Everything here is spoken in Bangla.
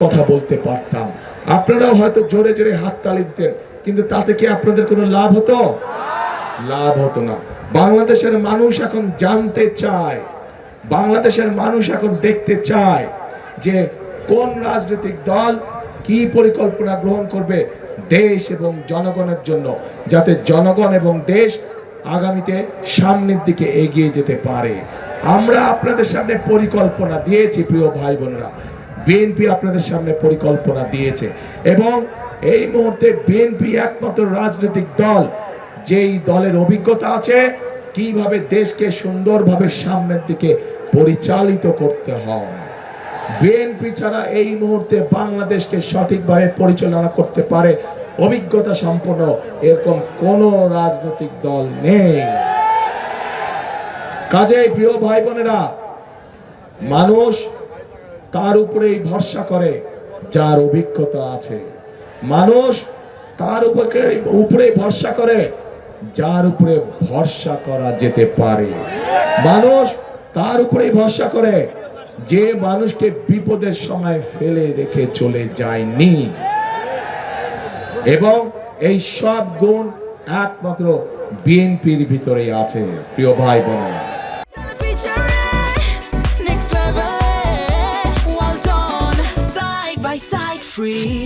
কথা বলতে পারতাম, আপনারাও হয়তো জোরে জোরে হাততালি দিতেন, কিন্তু তাতে কি আপনাদের কোনো লাভ হতো? লাভ হতো না। বাংলাদেশের মানুষ এখন জানতে চায়, বাংলাদেশের মানুষ এখন দেখতে চায় যে কোন রাজনৈতিক দল কি পরিকল্পনা গ্রহণ করবে দেশ এবং জনগণের জন্য, যাতে জনগণ এবং দেশ আগামীতে সামনের দিকে এগিয়ে যেতে পারে। আমরা আপনাদের সামনে পরিকল্পনা দিয়েছি প্রিয় ভাই বোনেরা, বিএনপি আপনাদের সামনে পরিকল্পনা দিয়েছে এবং এই মুহূর্তে বিএনপি একমাত্র রাজনৈতিক দল যেই দলের অভিজ্ঞতা আছে কিভাবে দেশকে সুন্দরভাবে সামনের দিকে পরিচালিত করতে হয়। বিএনপি ছাড়া এই মুহূর্তে বাংলাদেশকে সঠিকভাবে পরিচালনা করতে পারে অভিজ্ঞতা সম্পন্ন এরকম কোন রাজনৈতিক দল নেই। কাজেই প্রিয় ভাই বোনেরা, মানুষ তার উপরেই ভরসা করে যার অভিজ্ঞতা আছে, মানুষ তার উপরে ভরসা করে যার উপরে ভরসা করা যেতে পারে, মানুষ তার উপরেই ভরসা করে যে মানুষকে বিপদের সময় ফেলে রেখে চলে যায়নি। এবং এই সব গুণ একমাত্র বিএনপির ভিতরেই আছে প্রিয় ভাই বোনেরা। Free